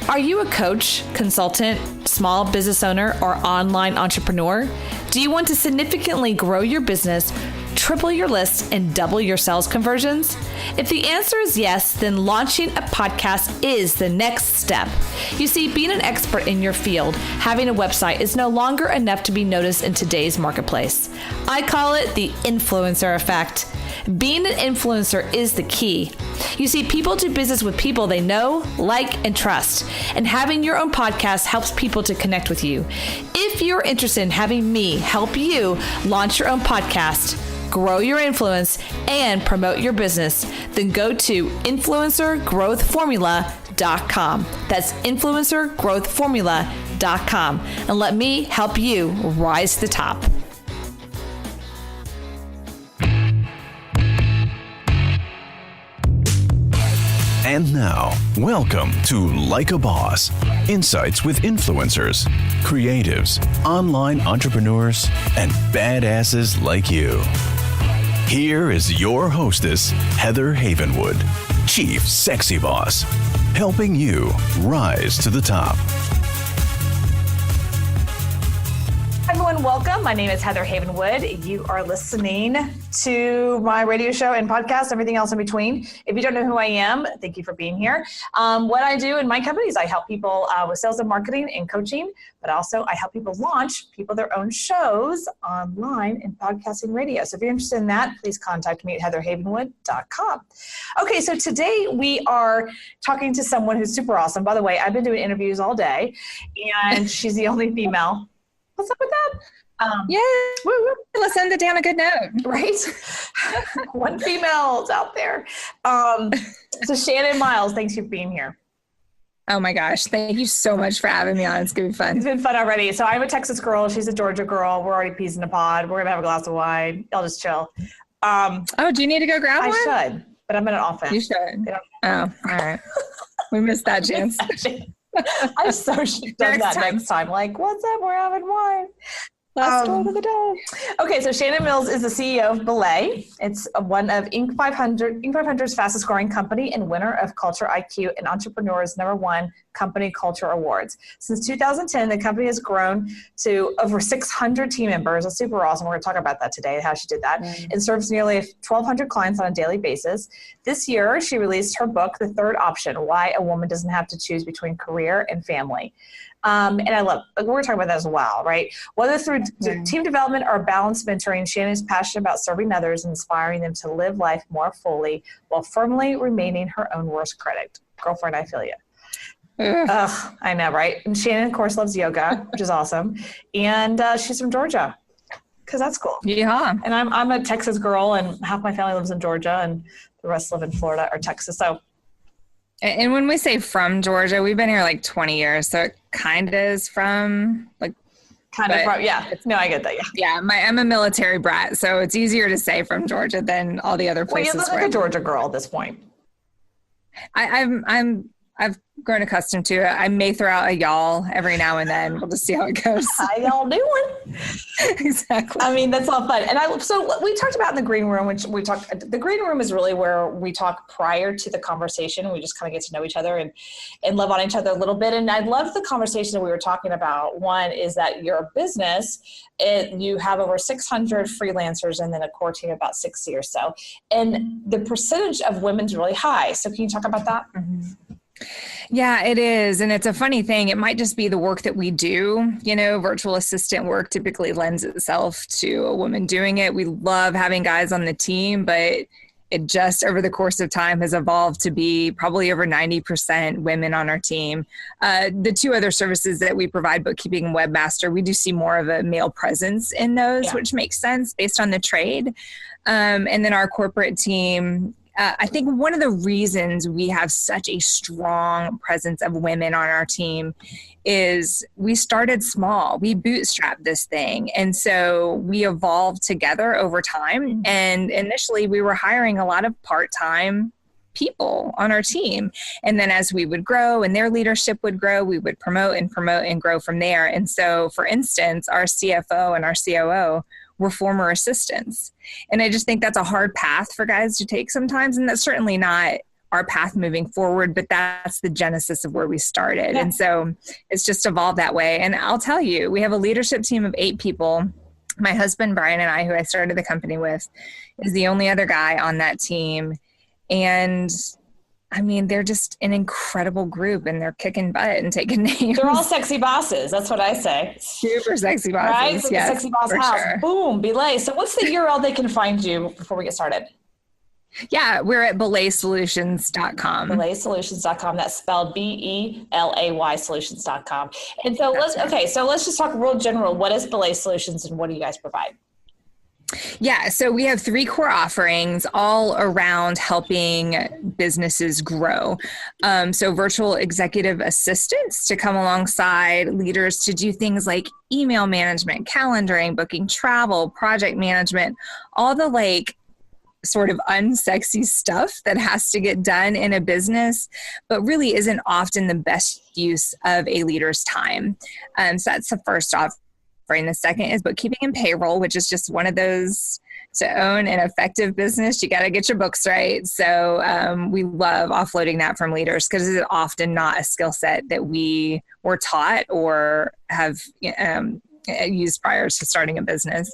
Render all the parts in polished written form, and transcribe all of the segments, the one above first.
Are you a coach, consultant, small business owner, or online entrepreneur? Do you want to significantly grow your business, triple your list, and double your sales conversions? If the answer is yes, then launching a podcast is the next step. You see, being an expert in your field, having a website is no longer enough to be noticed in today's marketplace. I call it the influencer effect. Being an influencer is the key. You see, people do business with people they know, like, and trust. And having your own podcast helps people to connect with you. If you're interested in having me help you launch your own podcast, grow your influence, and promote your business, then go to influencergrowthformula.com. That's influencergrowthformula.com. And let me help you rise to the top. And now, welcome to Like a Boss, insights with influencers, creatives, online entrepreneurs, and badasses like you. Here is your hostess, Heather Havenwood, Chief Sexy Boss, helping you rise to the top. Everyone, welcome. My name is Heather Havenwood. You are listening to my radio show and podcast, everything else in between. If you don't know who I am, thank you for being here. What I do in my company is I help people with sales and marketing and coaching, but also I help people launch their own shows online in podcasting radio. So if you're interested in that, please contact me at heatherhavenwood.com. Okay, so today we are talking to someone who's super awesome. By the way, I've been doing interviews all day, and she's the only female. What's up with that? Let's end it down a good note. Right? One female's out there. So Shannon Miles, thanks for being here. Oh my gosh. Thank you so much for having me on. It's going to be fun. It's been fun already. So I'm a Texas girl. She's a Georgia girl. We're already peas in a pod. We're going to have a glass of wine. I'll just chill. Do you need to go grab one? I should, but I'm in an offense. You should. Oh, all right. We missed that chance. I so should have done that next time. Like, what's up? We're having wine. Last word of the day. Okay, so Shannon Miles is the CEO of Belay. It's one of Inc. 500's fastest growing company and winner of Culture IQ and Entrepreneur's #1 Company Culture Awards. Since 2010, the company has grown to over 600 team members. That's super awesome. We're going to talk about that today, how she did that, and serves nearly 1,200 clients on a daily basis. This year, she released her book, The Third Option, Why a Woman Doesn't Have to Choose Between Career and Family. And I love, we're talking about that as well, right? Whether through team development or balanced mentoring, Shannon is passionate about serving others and inspiring them to live life more fully while firmly remaining her own worst critic. Girlfriend, I feel you. Ugh, I know, right? And Shannon, of course, loves yoga, which is awesome. And she's from Georgia, because that's cool. Yeah. And I'm a Texas girl, and half my family lives in Georgia, and the rest live in Florida or Texas. So. And when we say from Georgia, we've been here like 20 years. So it kind of is from yeah. No, I get that. Yeah. I'm a military brat. So it's easier to say from Georgia than all the other places. Well, you look like a Georgia girl at this point. I've grown accustomed to it. I may throw out a y'all every now and then. We'll just see how it goes. How y'all doing? Exactly. I mean, that's all fun. And so we talked about in the green room, the green room is really where we talk prior to the conversation. We just kind of get to know each other and love on each other a little bit. And I love the conversation that we were talking about. One is that your business, you have over 600 freelancers and then a core team of about 60 or so. And the percentage of women's really high. So can you talk about that? Mm-hmm. Yeah, it is. And it's a funny thing. It might just be the work that we do. Virtual assistant work typically lends itself to a woman doing it. We love having guys on the team, but it just over the course of time has evolved to be probably over 90% women on our team. The two other services that we provide, bookkeeping and webmaster, we do see more of a male presence in those, which makes sense based on the trade. And then our corporate team, I think one of the reasons we have such a strong presence of women on our team is we started small. We bootstrapped this thing. And so we evolved together over time. And initially we were hiring a lot of part-time people on our team. And then as we would grow and their leadership would grow, we would promote and grow from there. And so, for instance, our CFO and our COO were former assistants. And I just think that's a hard path for guys to take sometimes. And that's certainly not our path moving forward, but that's the genesis of where we started. Yeah. And so it's just evolved that way. And I'll tell you, we have a leadership team of 8 people. My husband, Brian, and I, who I started the company with, is the only other guy on that team. And I mean, they're just an incredible group, and they're kicking butt and taking names. They're all sexy bosses. That's what I say. Super sexy bosses. Right? So yes, sexy boss house. Sure. Boom, Belay. So what's the URL they can find you before we get started? Yeah, we're at belaysolutions.com. Belaysolutions.com. That's spelled BELAY solutions.com. And so let's just talk real general. What is Belay Solutions and what do you guys provide? Yeah, so we have 3 core offerings all around helping businesses grow. So virtual executive assistants to come alongside leaders to do things like email management, calendaring, booking travel, project management, all the sort of unsexy stuff that has to get done in a business, but really isn't often the best use of a leader's time. So that's the first offering. The second is bookkeeping and payroll, which is just one of those, to own an effective business, you got to get your books right. So we love offloading that from leaders because it's often not a skill set that we were taught or have used prior to starting a business.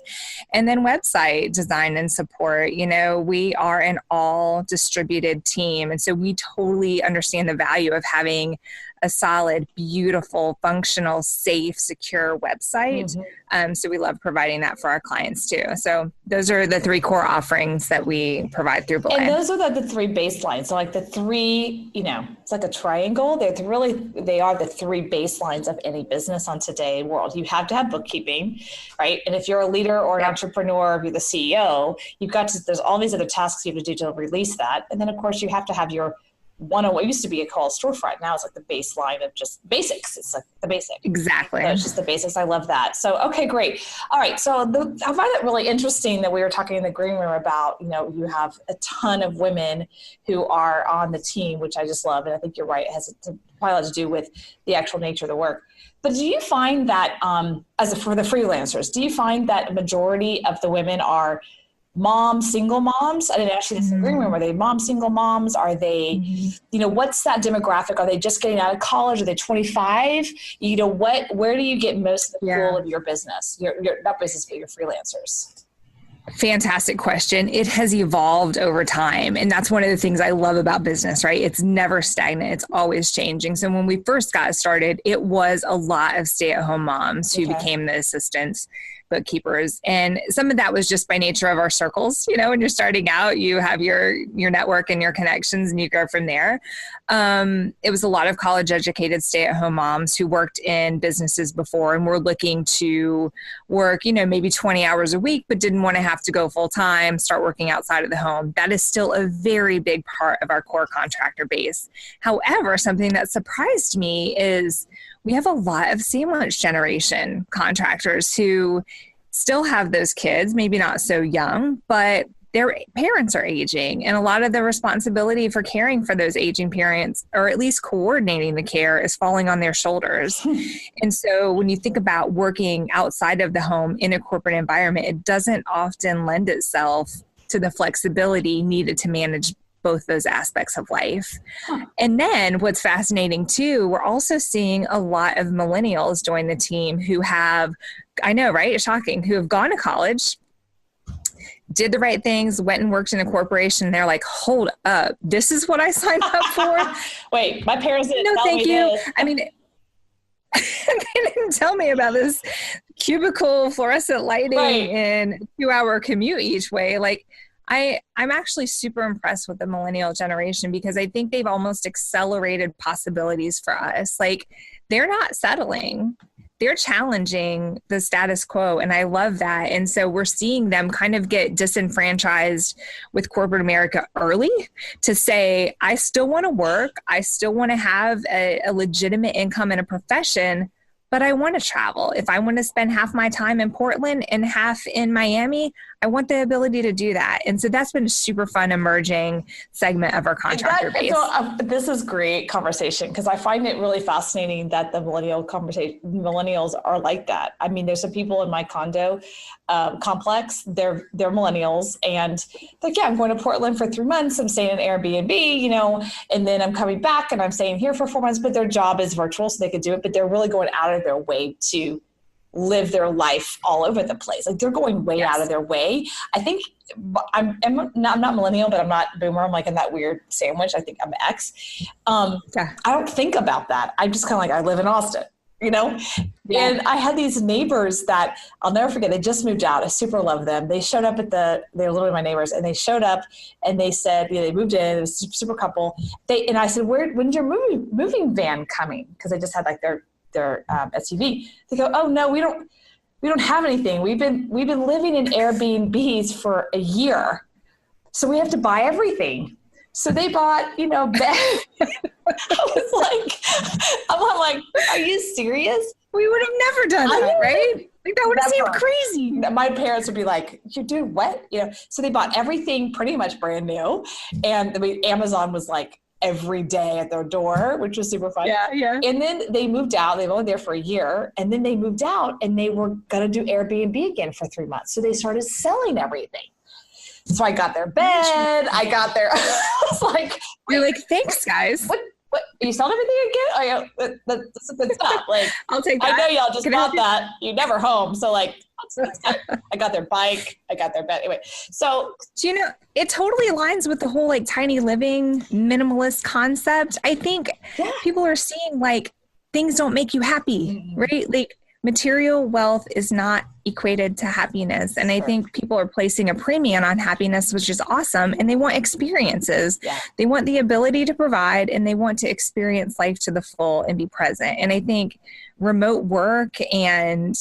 And then website design and support. We are an all distributed team. And so we totally understand the value of having a solid, beautiful, functional, safe, secure website. Mm-hmm. So we love providing that for our clients too. So those are the 3 core offerings that we provide through Belay. And those are the 3 baselines. So the 3, it's like a triangle. They are the 3 baselines of any business on today's world. You have to have bookkeeping, right? And if you're a leader or an entrepreneur, if you're the CEO, there's all these other tasks you have to do to release that. And then of course you have to have your what used to be called storefront. Now it's like the baseline of just basics. It's like the basic. Exactly. So it's just the basics. I love that. So, okay, great. All right. So I find it really interesting that we were talking in the green room about, you have a ton of women who are on the team, which I just love. And I think you're right. It has probably a lot to do with the actual nature of the work. But do you find that for the freelancers, do you find that a majority of the women are single moms? I didn't ask you this in the green room. Are they single moms? Are they, what's that demographic? Are they just getting out of college? Are they 25? Where do you get most of the pool of your business? Your not business, but your freelancers. Fantastic question. It has evolved over time. And that's one of the things I love about business, right? It's never stagnant. It's always changing. So when we first got started, it was a lot of stay-at-home moms who became the assistants, bookkeepers. And some of that was just by nature of our circles. When you're starting out, you have your network and your connections and you go from there. It was a lot of college educated stay-at-home moms who worked in businesses before and were looking to work, maybe 20 hours a week, but didn't want to have to go full time, start working outside of the home. That is still a very big part of our core contractor base. However, something that surprised me is we have a lot of sandwich generation contractors who still have those kids, maybe not so young, but their parents are aging. And a lot of the responsibility for caring for those aging parents, or at least coordinating the care, is falling on their shoulders. And so when you think about working outside of the home in a corporate environment, it doesn't often lend itself to the flexibility needed to manage both those aspects of life. And then what's fascinating too, we're also seeing a lot of millennials join the team who have, I know, right? It's shocking, who have gone to college, did the right things, went and worked in a corporation. And they're like, hold up, this is what I signed up for? Wait, my parents didn't tell me this. I mean, they didn't tell me about this cubicle fluorescent lighting and 2-hour commute each way. I'm actually super impressed with the millennial generation because I think they've almost accelerated possibilities for us. They're not settling. They're challenging the status quo. And I love that. And so we're seeing them kind of get disenfranchised with corporate America early to say, I still want to work. I still want to have a legitimate income and a profession, but I want to travel. If I want to spend half my time in Portland and half in Miami, I want the ability to do that. And so that's been a super fun emerging segment of our contractor base. So, this is great conversation because I find it really fascinating that the millennials are like that. I mean, there's some people in my condo complex, they're millennials, and like, yeah, I'm going to Portland for 3 months. I'm staying in Airbnb, you know, and then I'm coming back and I'm staying here for 4 months, but their job is virtual, so they could do it, but they're really going out of their way to live their life all over the place. Like they're going way out of their way. I think I'm not millennial, but I'm not boomer. I'm like in that weird sandwich. I think I'm X. I don't think about that. I'm just kind of like, I live in Austin, you know? Yeah. And I had these neighbors that I'll never forget. They just moved out. I super love them. They showed up they're literally my neighbors, and they showed up and they said, you know, they moved in. It was a super couple. And I said, when's your moving van coming? Because they just had like their SUV. They go, oh no, we don't have anything. We've been living in Airbnbs for a year, so we have to buy everything. So they bought, you know, bed. I'm like, are you serious? We would have never done that, right? Like that would have seemed crazy. My parents would be like, you do what? You know, so they bought everything pretty much brand new, and Amazon was like every day at their door, which was super fun. Yeah. And then they moved out. They were only there for a year. And then they moved out and they were going to do Airbnb again for 3 months. So they started selling everything. So I got their bed. I was like, you're like, thanks guys. What? You sold everything again? That's a good stuff. Like, I'll take that. I know y'all just bought that. You're never home. So like, I got their bike. I got their bed. Anyway, so. Do you know, it totally aligns with the whole like tiny living minimalist concept. I think people are seeing like things don't make you happy, right? Like material wealth is not equated to happiness. And I think people are placing a premium on happiness, which is awesome. And they want experiences. Yeah. They want the ability to provide, and they want to experience life to the full and be present. And I think remote work and,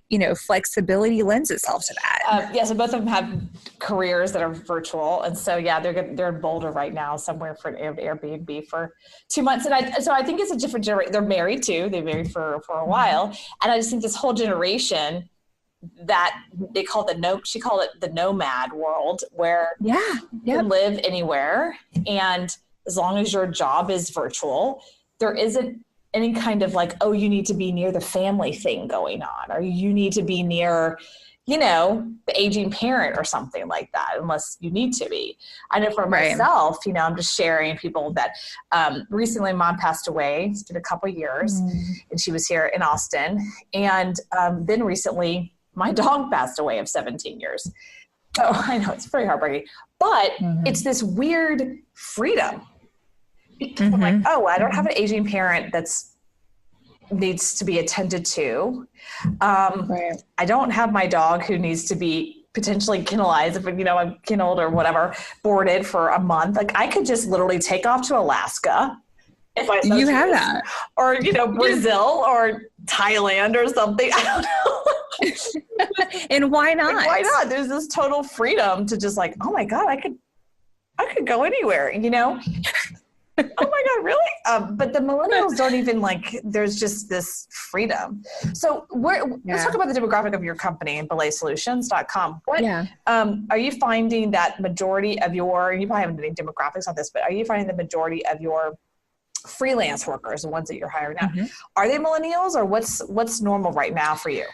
you know, flexibility lends itself to that. So both of them have careers that are virtual. And so, they're in Boulder right now, somewhere for an Airbnb for 2 months. And I think it's a different generation. They're married too. They've married for a while. And I just think this whole generation that they call she called it the nomad world, where you can live anywhere. And as long as your job is virtual, there isn't any kind of like, oh, you need to be near the family thing going on, or you need to be near, you know, the aging parent or something like that, unless you need to be. I know for myself, you know, I'm just sharing people that recently mom passed away. It's been a couple of years and she was here in Austin. And then recently my dog passed away of 17 years. So I know it's very heartbreaking, but it's this weird freedom. Because I'm like, oh, I don't have an aging parent that's needs to be attended to. I don't have my dog who needs to be potentially kennelized if, you know, I'm kenneled or whatever, boarded for a month. Like I could just literally take off to Alaska if I you have that, or, you know, Brazil or Thailand or something. I don't know. And why not? Like, why not? There's this total freedom to just like, oh my God, I could go anywhere, you know? Oh my God, really? But the millennials don't even like, there's just this freedom. So let's talk about the demographic of your company and belaysolutions.com. Are you finding that majority of you probably haven't done any demographics on this, but are you finding the majority of your freelance workers, the ones that you're hiring now, are they millennials, or what's normal right now for you?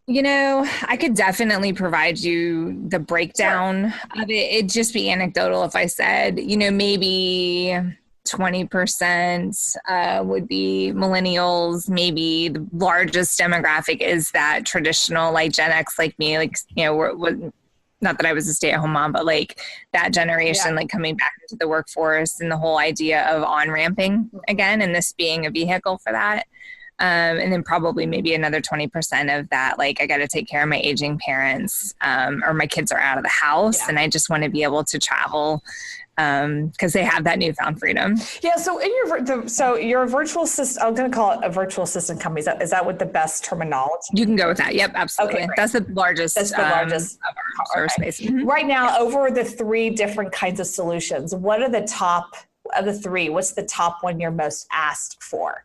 You know, I could definitely provide you the breakdown of it. It'd just be anecdotal if I said, you know, maybe 20% would be millennials. Maybe the largest demographic is that traditional, like Gen X, like me, like, you know, not that I was a stay-at-home mom, but like that generation, like coming back into the workforce, and the whole idea of on-ramping again, and this being a vehicle for that. And then probably maybe another 20% of that, like I got to take care of my aging parents, or my kids are out of the house and I just want to be able to travel because they have that newfound freedom. Yeah. So your virtual assistant, I'm going to call it a virtual assistant company. Is that what the best terminology? You can go with that. Yep, absolutely. Okay, that's the largest. That's the largest of our space. Right now, over the 3 different kinds of solutions, what are the top of the 3? What's the top one you're most asked for?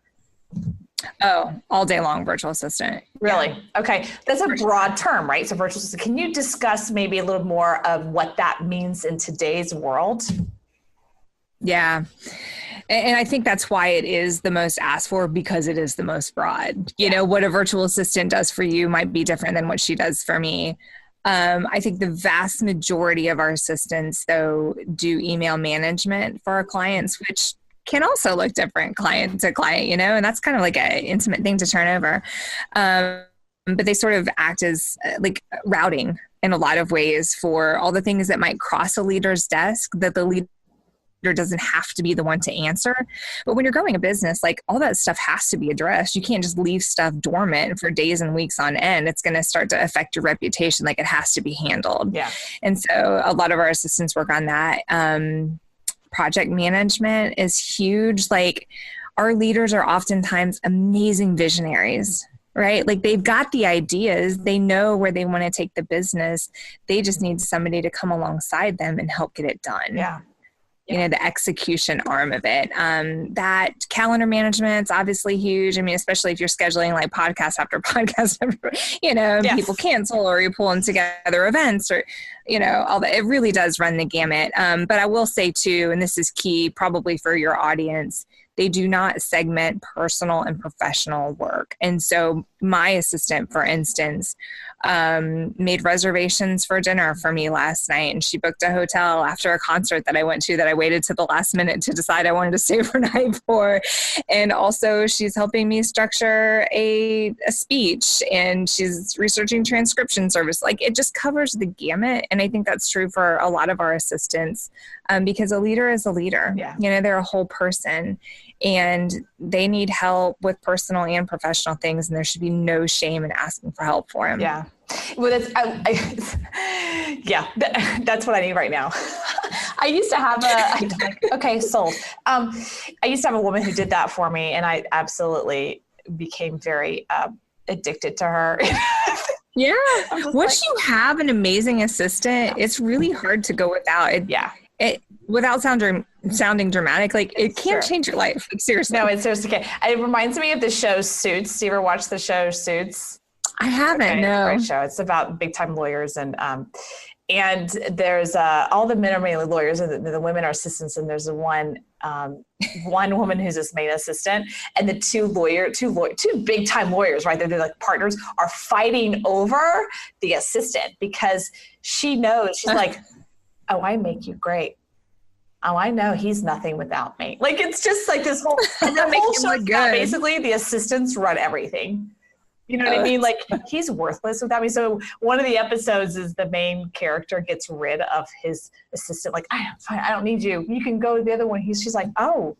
Oh, all day long virtual assistant. Really? Yeah. Okay. That's a broad term, right? So virtual assistant. Can you discuss maybe a little more of what that means in today's world? Yeah. And I think that's why it is the most asked for, because it is the most broad. You know, what a virtual assistant does for you might be different than what she does for me. I think the vast majority of our assistants, though, do email management for our clients, which can also look different client to client, you know, and that's kind of like an intimate thing to turn over. But they sort of act as like routing in a lot of ways for all the things that might cross a leader's desk that the leader doesn't have to be the one to answer. But when you're growing a business, like all that stuff has to be addressed. You can't just leave stuff dormant for days and weeks on end. It's going to start to affect your reputation. Like it has to be handled. Yeah. And so a lot of our assistants work on that. Project management is huge. Like our leaders are oftentimes amazing visionaries, right? Like they've got the ideas, they know where they want to take the business. They just need somebody to come alongside them and help get it done. Yeah. You know, the execution arm of it. That calendar management's obviously huge. I mean, especially if you're scheduling like podcast after podcast, you know, people cancel or you're pulling together events or, you know, all that. It really does run the gamut. But I will say too, and this is key probably for your audience, they do not segment personal and professional work. And so my assistant, for instance, made reservations for dinner for me last night. And she booked a hotel after a concert that I went to that I waited to the last minute to decide I wanted to stay overnight for. And also she's helping me structure a speech, and she's researching transcription service. Like it just covers the gamut. And I think that's true for a lot of our assistants, because a leader is a leader. Yeah. You know, they're a whole person and they need help with personal and professional things. And there should be no shame in asking for help for them. Yeah. Well, that's what I need right now. I used to have okay, sold. I used to have a woman who did that for me, and I absolutely became very addicted to her. Yeah. Once you have an amazing assistant, it's really hard to go without it. Yeah. Without sounding dramatic, like it can't change your life. Like, seriously. No, it seriously can't. It reminds me of the show Suits. Do you ever watch the show Suits? I haven't. Okay, no. It's a great show. It's about big time lawyers, and there's all the men are mainly lawyers, and the women are assistants. And there's one woman who's this main assistant, and the two big time lawyers, right? They're like partners, are fighting over the assistant because she knows she's like, oh, I make you great. Oh, I know he's nothing without me. Like it's just like this whole and the whole show. Basically, the assistants run everything. You know what I mean? Like he's worthless without me. So one of the episodes is the main character gets rid of his assistant. Like, I'm fine. I don't need you. You can go to the other one. She's like, oh,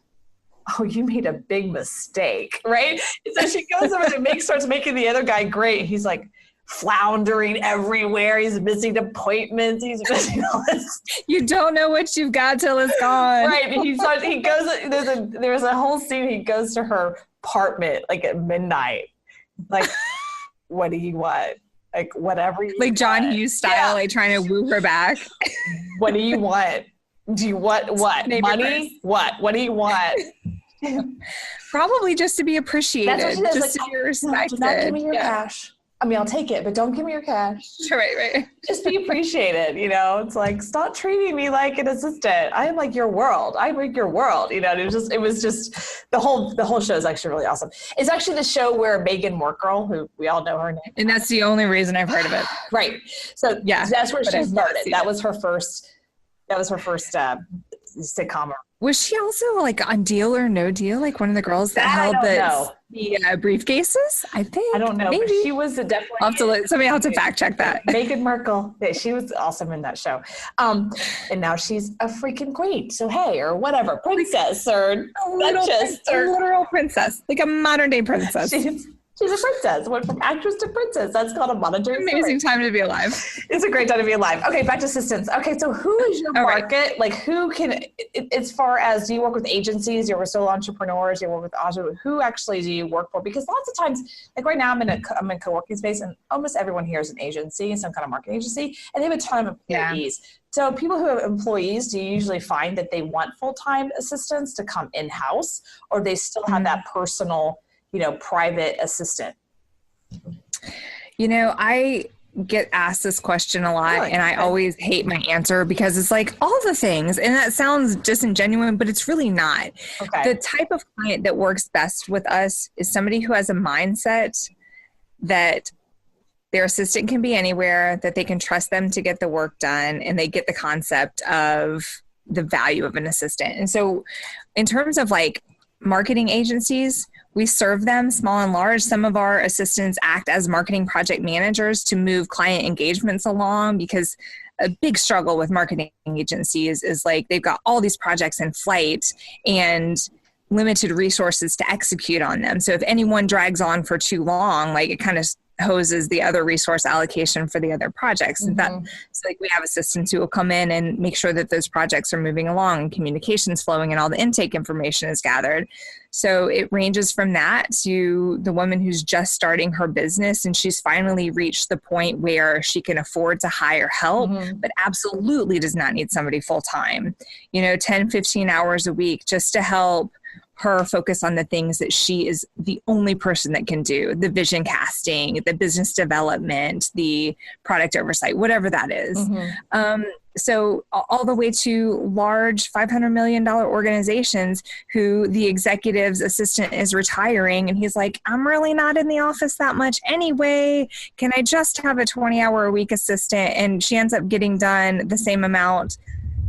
you made a big mistake. Right. And so she goes over and starts making the other guy great. He's like floundering everywhere. He's missing appointments. He's missing all this. You don't know what you've got till it's gone. Right. He goes, there's a whole scene. He goes to her apartment like at midnight. Like, what do you want? Like, whatever you like John want. Hughes style, like trying to woo her back. What do you want? Do you want what? Money? What do you want? Probably just to be appreciated. That's what she just like, to be respected. No, do not give me your cash. I mean, I'll take it, but don't give me your cash. Right. Just be appreciated, you know? It's like, stop treating me like an assistant. I am like your world. I make your world, you know? It was just the whole show is actually really awesome. It's actually the show where Meghan Markle, who we all know her name. And that's the only reason I've heard of it. Right. So yeah, that's where she started. That was her first sitcom. Was she also like on Deal or No Deal? Like one of the girls that held the briefcases? I think. I don't know. Maybe. But she was definitely. Somebody else to fact check that. Meghan Markle. She was awesome in that show. And now she's a freaking queen. So hey, or whatever, princess or duchess or literal princess, like a modern day princess. She's a princess. Went from actress to princess. That's called a monetary. Amazing time to be alive. It's a great time to be alive. Okay, back to assistants. Okay, so who is your market? Right. Like who can, as far as, do you work with agencies? Do you work with solo entrepreneurs? Do you work with who actually do you work for? Because lots of times, like right now I'm in co-working space and almost everyone here is an agency, some kind of marketing agency, and they have a ton of employees. Yeah. So people who have employees, do you usually find that they want full-time assistants to come in-house, or they still have that personal, private assistant? I get asked this question a lot, and I always hate my answer because it's like all the things, and that sounds disingenuous, but it's really not. Okay. The type of client that works best with us is somebody who has a mindset that their assistant can be anywhere, that they can trust them to get the work done, and they get the concept of the value of an assistant. And so in terms of like marketing agencies, we serve them small and large. Some of our assistants act as marketing project managers to move client engagements along, because a big struggle with marketing agencies is like they've got all these projects in flight and limited resources to execute on them. So if anyone drags on for too long, like it kind of hoses the other resource allocation for the other projects. And so like we have assistants who will come in and make sure that those projects are moving along and communications flowing and all the intake information is gathered. So it ranges from that to the woman who's just starting her business and she's finally reached the point where she can afford to hire help, but absolutely does not need somebody full time, 10, 15 hours a week just to help her focus on the things that she is the only person that can do, the vision casting, the business development, the product oversight, whatever that is. So all the way to large $500 million organizations who the executive's assistant is retiring and he's like, I'm really not in the office that much anyway. Can I just have a 20-hour-a-week assistant? And she ends up getting done the same amount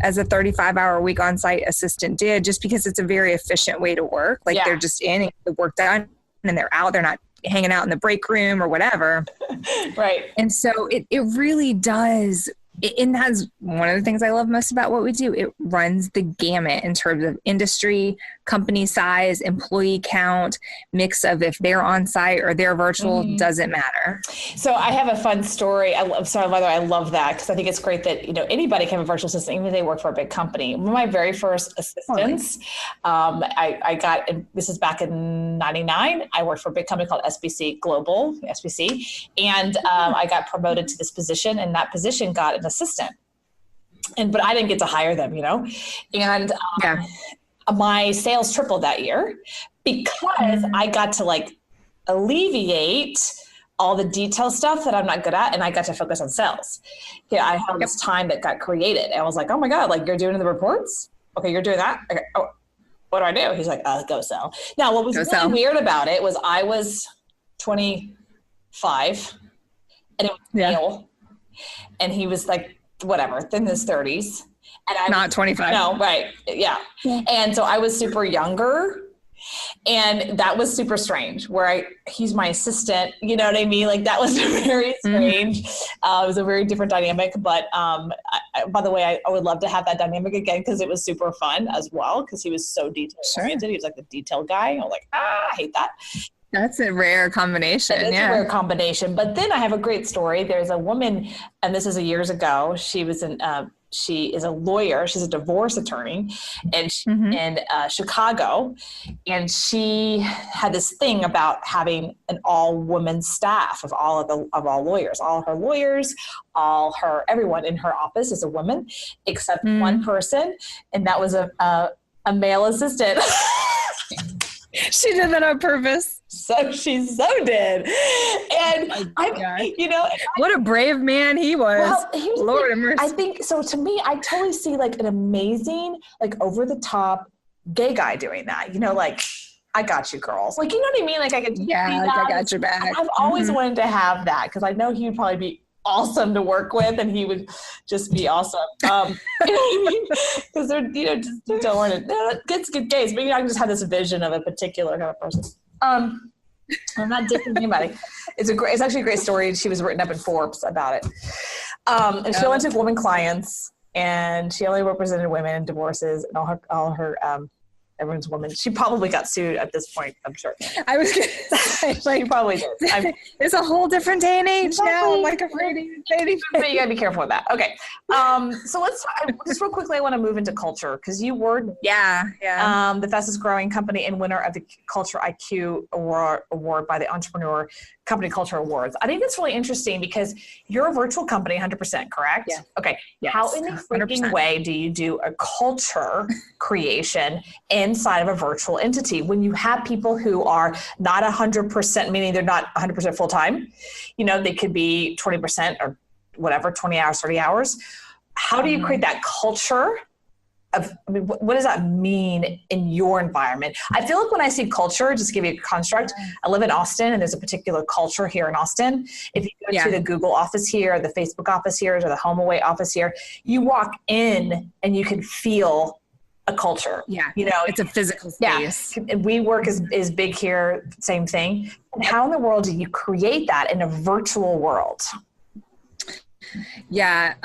as a 35-hour-a-week on-site assistant did, just because it's a very efficient way to work. Like they're just in and get the work done and they're out. They're not hanging out in the break room or whatever. Right. And so it really does. And that's one of the things I love most about what we do. It runs the gamut in terms of industry, company size, employee count, mix of if they're on site or they're virtual, doesn't matter. So I have a fun story. I love that because I think it's great that, anybody can have a virtual assistant, even if they work for a big company. One of my very first assistants, I got, this is back in 99. I worked for a big company called SBC Global, SBC. And I got promoted to this position, and that position got an assistant. But I didn't get to hire them, and my sales tripled that year because I got to alleviate all the detail stuff that I'm not good at. And I got to focus on sales. I had this time that got created. And I was like, oh my God, you're doing the reports. Okay. You're doing that. Okay. Oh, what do I do? He's like, go sell. Now, what was really weird about it was I was 25 and it was male. And he was whatever, in his 30s. And I not 25. No, right. Yeah. And so I was super younger. And that was super strange where he's my assistant, you know what I mean? That was very strange. It was a very different dynamic, but by the way, I would love to have that dynamic again because it was super fun as well because he was so detail oriented. He was the detail guy. I was like, I hate that. That's a rare combination. It's a rare combination. But then I have a great story. There's a woman, and this is years ago. She was she is a lawyer. She's a divorce attorney, and in Chicago, and she had this thing about having an all-woman staff of all lawyers. All her lawyers, everyone in her office is a woman, except one person, and that was a male assistant. She did that on purpose. So she did. And what a brave man he was. Well, Lord have mercy. I think so. To me, I totally see an amazing, over the top gay guy doing that. I got you, girls. You know what I mean? I could I got your back. I've always wanted to have that because I know he would probably be awesome to work with, and he would just be awesome. You know what I mean? Because they're just don't want to. It's good days, but I just have this vision of a particular kind of person. I'm not dissing anybody. It's actually a great story. She was written up in Forbes about it. And she only took women clients, and she only represented women in divorces, and all her everyone's woman. She probably got sued at this point, I'm sure. I was going to say, she probably did. It's a whole different day and age now. I'm afraid of dating. But you got to be careful with that. Okay. So let's just real quickly. I want to move into culture because you were the fastest growing company and winner of the Culture IQ award by the Entrepreneur company culture awards. I think that's really interesting because you're a virtual company, 100%, correct? Yeah. Okay. Yes, How in the freaking 100%. way do you do a culture creation inside of a virtual entity when you have people who are not 100%, meaning they're not 100% full time? You know, they could be 20% or whatever, 20 hours, 30 hours. How do you create that culture? What does that mean in your environment? I feel like when I see culture, just to give you a construct, I live in Austin and there's a particular culture here in Austin. If you go to the Google office here, the Facebook office here, or the HomeAway office here, you walk in and you can feel a culture. Yeah. You know, it's a physical space. Yeah. WeWork is big here, same thing. And how in the world do you create that in a virtual world? Yeah.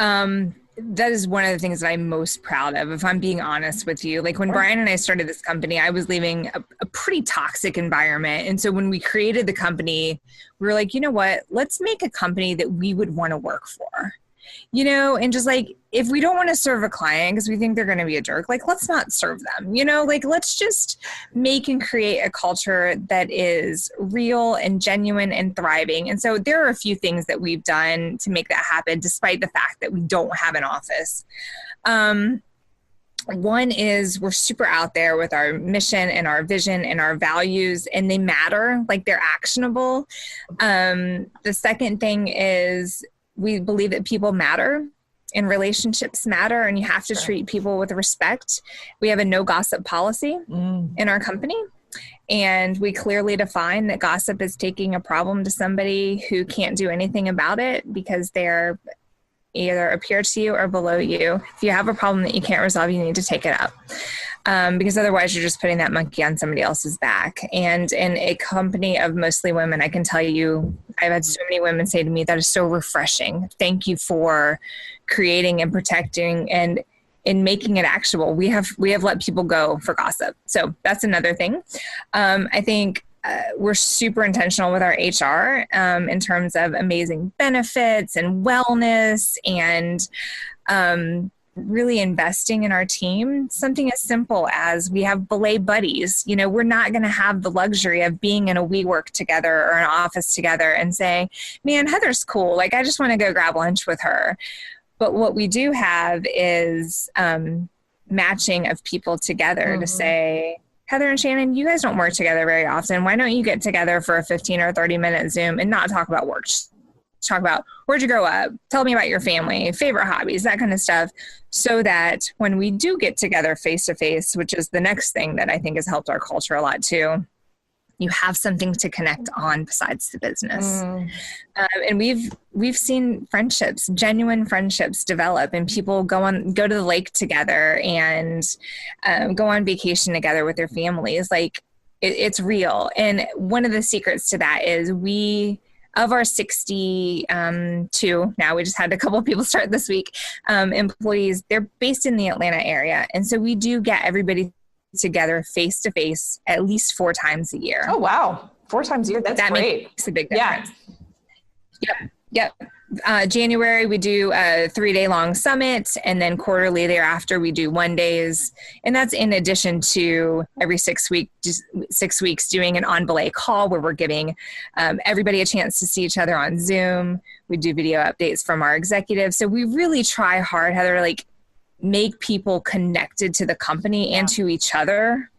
That is one of the things that I'm most proud of, if I'm being honest with you. Like when Brian and I started this company, I was leaving a pretty toxic environment. And so when we created the company, we were like, you know what, let's make a company that we would want to work for. You know, and just like, if we don't want to serve a client because we think they're going to be a jerk, like, let's not serve them, you know, like, let's just make and create a culture that is real and genuine and thriving. And so there are a few things that we've done to make that happen, despite the fact that we don't have an office. One is we're super out there with our mission and our vision and our values, and they matter, like they're actionable. The second thing is we believe that people matter and relationships matter, and you have to treat people with respect. We have a no gossip policy in our company, and we clearly define that gossip is taking a problem to somebody who can't do anything about it because they're either a peer to you or below you. If you have a problem that you can't resolve, you need to take it up. Because otherwise you're just putting that monkey on somebody else's back. And in a company of mostly women, I can tell you, I've had so many women say to me, that is so refreshing. Thank you for creating and protecting and in making it actionable. We have let people go for gossip. So that's another thing. I think we're super intentional with our HR in terms of amazing benefits and wellness and really investing in our team. Something as simple as we have belay buddies. You know, we're not going to have the luxury of being in a WeWork together or an office together and saying, man, Heather's cool. Like, I just want to go grab lunch with her. But what we do have is matching of people together to say, Heather and Shannon, you guys don't work together very often. Why don't you get together for a 15 or 30-minute Zoom and not talk about work? Just talk about, where'd you grow up? Tell me about your family, favorite hobbies, that kind of stuff. So that when we do get together face-to-face, which is the next thing that I think has helped our culture a lot too, you have something to connect on besides the business. And we've seen friendships, genuine friendships develop, and people go to the lake together and go on vacation together with their families. Like it's real. And one of the secrets to that is of our 62, now we just had a couple of people start this week, employees, they're based in the Atlanta area. And so we do get everybody together face to face at least 4 times a year. Oh, wow. 4 times a year. That's great. Makes a big difference. Yep. January, we do a 3-day long summit, and then quarterly thereafter, we do 1-days. And that's in addition to every 6 weeks doing an on-belay call where we're giving everybody a chance to see each other on Zoom. We do video updates from our executives. So we really try hard, Heather, like make people connected to the company and to each other.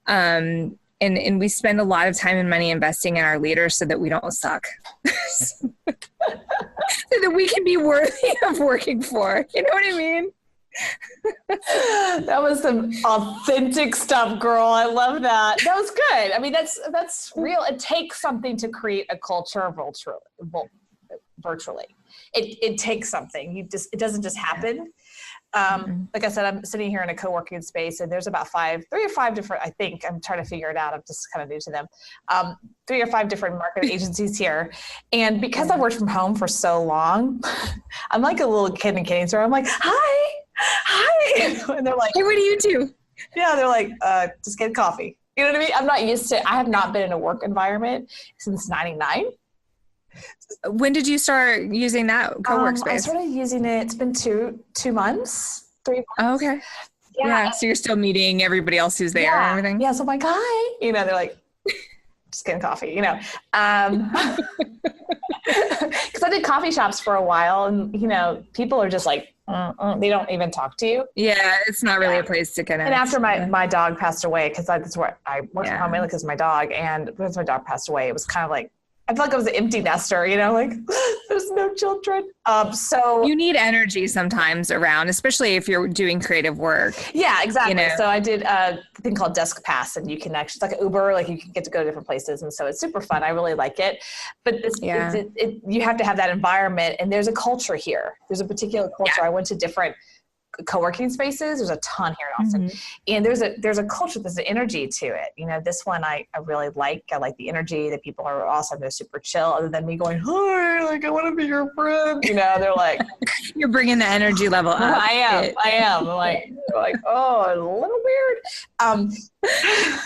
And we spend a lot of time and money investing in our leaders so that we don't suck. So that we can be worthy of working for. You know what I mean? That was some authentic stuff, girl. I love that. That was good. I mean, that's real. It takes something to create a culture virtually. It takes something. It doesn't just happen. Like I said, I'm sitting here in a co-working space, and there's about 3 or 5 different, I think, I'm trying to figure it out. I'm just kind of new to them. 3 or 5 different marketing agencies here. And because I've worked from home for so long, I'm like a little kid in a candy store. I'm like, hi. And they're like, hey, what do you do? Yeah. They're like, just get coffee. You know what I mean? I'm not used to, I have not been in a work environment since 99. When did you start using that co-work space? I started using it. It's been 2 months, 3 months. Oh, okay. Yeah. So you're still meeting everybody else who's there and everything? Yeah. So I'm like, hi. You know, they're like, just getting coffee, you know. Because I did coffee shops for a while, and, you know, people are just like, they don't even talk to you. Yeah, it's not really a place to connect. And after my dog passed away, because that's where I worked from home mainly because of my dog, and once my dog passed away, it was kind of like, I felt like I was an empty nester, you know, like there's no children. So you need energy sometimes around, especially if you're doing creative work. Yeah, exactly. You know? So I did a thing called Desk Pass, and you can actually, it's like an Uber, like you can get to go to different places. And so it's super fun. I really like it. But you have to have that environment, and there's a culture here. There's a particular culture. Yeah. I went to different co-working spaces. There's a ton here in Austin, and there's a culture, there's an energy to it. You know, this one I really like. I like the energy. The people are awesome. They're super chill. Other than me going, hi, like I want to be your friend. You know, they're like, you're bringing the energy level up. I am. I'm like, oh, a little weird.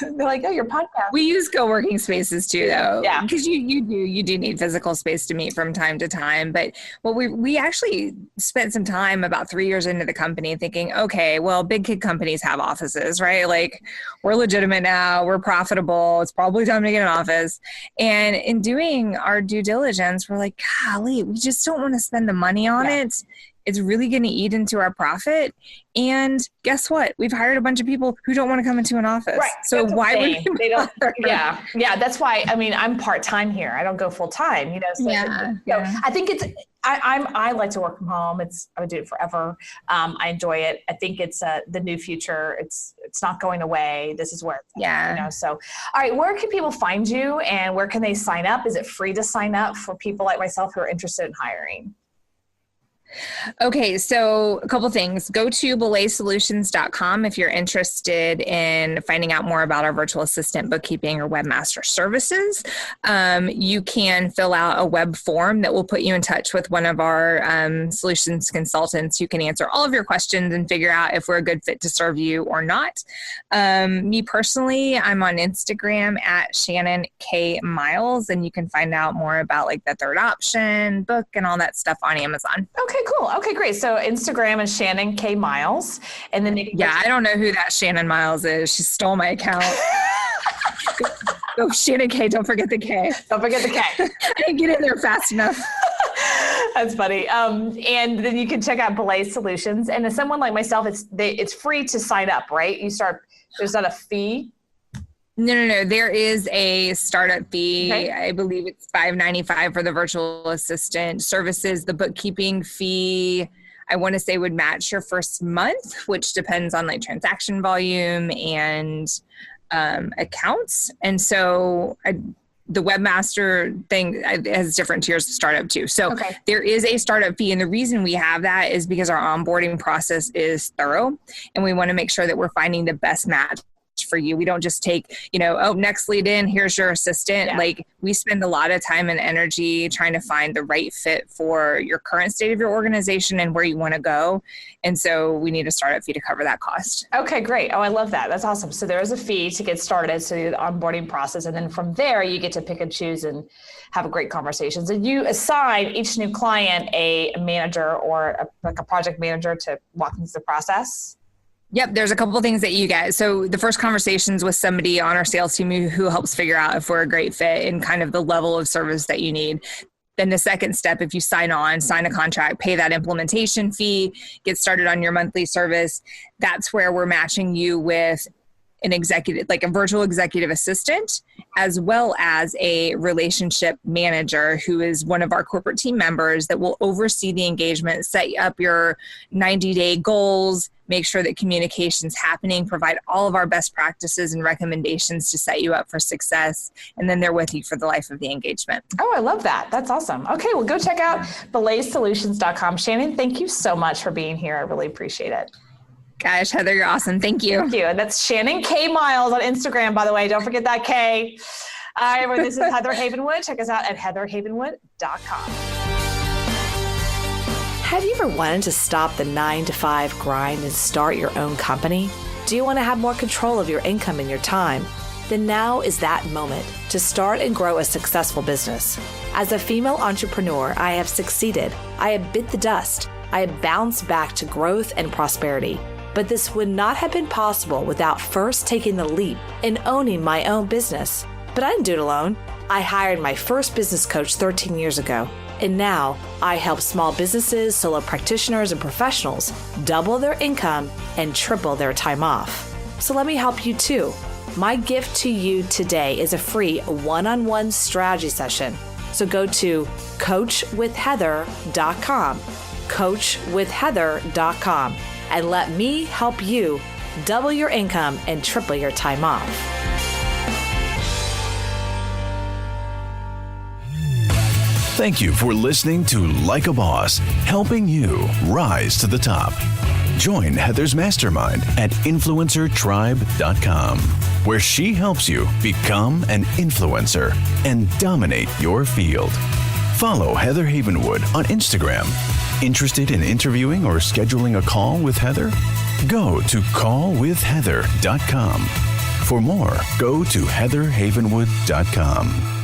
They're like, oh, your podcast. We use co-working spaces too, though. Yeah. Because you do need physical space to meet from time to time. But we actually spent some time about 3 years into the company thinking, okay, well, big kid companies have offices, right? Like, we're legitimate now, we're profitable, it's probably time to get an office. And in doing our due diligence, we're like, golly, we just don't want to spend the money on it. It's really going to eat into our profit. And guess what? We've hired a bunch of people who don't want to come into an office. Right. So why would they don't? Yeah. That's why. I mean, I'm part-time here. I don't go full-time. You know. So, I think it's. I like to work from home. I would do it forever. I enjoy it. I think it's the new future. It's not going away. This is where it's at, you know. So, all right. Where can people find you, and where can they sign up? Is it free to sign up for people like myself who are interested in hiring? Okay, so a couple things. Go to belaysolutions.com if you're interested in finding out more about our virtual assistant, bookkeeping, or webmaster services. You can fill out a web form that will put you in touch with one of our solutions consultants who can answer all of your questions and figure out if we're a good fit to serve you or not. Me personally, I'm on Instagram at Shannon K Miles, and you can find out more about like the third option book and all that stuff on Amazon. Okay, cool. Okay, great. So Instagram is Shannon K Miles, and then I don't know who that Shannon Miles is. She stole my account. Oh, Shannon K. Don't forget the K. Don't forget the K. I didn't get in there fast enough. That's funny. And then you can check out Belay Solutions. And as someone like myself, it's free to sign up, right? There's not a fee. No. There is a startup fee. Okay. I believe it's $5.95 for the virtual assistant services. The bookkeeping fee, I want to say, would match your first month, which depends on like transaction volume and accounts. And so the webmaster thing has different tiers of startup too. So There is a startup fee. And the reason we have that is because our onboarding process is thorough, and we want to make sure that we're finding the best match for you. We don't just take, next lead in, here's your assistant. Yeah. Like, we spend a lot of time and energy trying to find the right fit for your current state of your organization and where you want to go. And so we need a startup fee to cover that cost. Okay, great. Oh, I love that. That's awesome. So there is a fee to get started. So the onboarding process. And then from there, you get to pick and choose and have a great conversations. And you assign each new client a manager or a project manager to walk them through the process. Yep. There's a couple of things that you get. So the first conversation's with somebody on our sales team who helps figure out if we're a great fit and kind of the level of service that you need. Then the second step, if you sign a contract, pay that implementation fee, get started on your monthly service, that's where we're matching you with an executive, like a virtual executive assistant, as well as a relationship manager who is one of our corporate team members that will oversee the engagement, set up your 90-day goals, make sure that communication's happening, provide all of our best practices and recommendations to set you up for success. And then they're with you for the life of the engagement. Oh, I love that. That's awesome. Okay, well, go check out belaysolutions.com. Shannon, thank you so much for being here. I really appreciate it. Gosh, Heather, you're awesome. Thank you. Thank you. And that's Shannon K Miles on Instagram, by the way. Don't forget that K. Everyone, this is Heather Havenwood. Check us out at heatherhavenwood.com. Have you ever wanted to stop the 9-to-5 grind and start your own company? Do you want to have more control of your income and your time? Then now is that moment to start and grow a successful business. As a female entrepreneur, I have succeeded. I have bit the dust. I have bounced back to growth and prosperity. But this would not have been possible without first taking the leap and owning my own business. But I didn't do it alone. I hired my first business coach 13 years ago. And now I help small businesses, solo practitioners, and professionals double their income and triple their time off. So let me help you too. My gift to you today is a free one-on-one strategy session. So go to coachwithheather.com, coachwithheather.com, and let me help you double your income and triple your time off. Thank you for listening to Like a Boss, helping you rise to the top. Join Heather's mastermind at influencertribe.com, where she helps you become an influencer and dominate your field. Follow Heather Havenwood on Instagram. Interested in interviewing or scheduling a call with Heather? Go to callwithheather.com. For more, go to heatherhavenwood.com.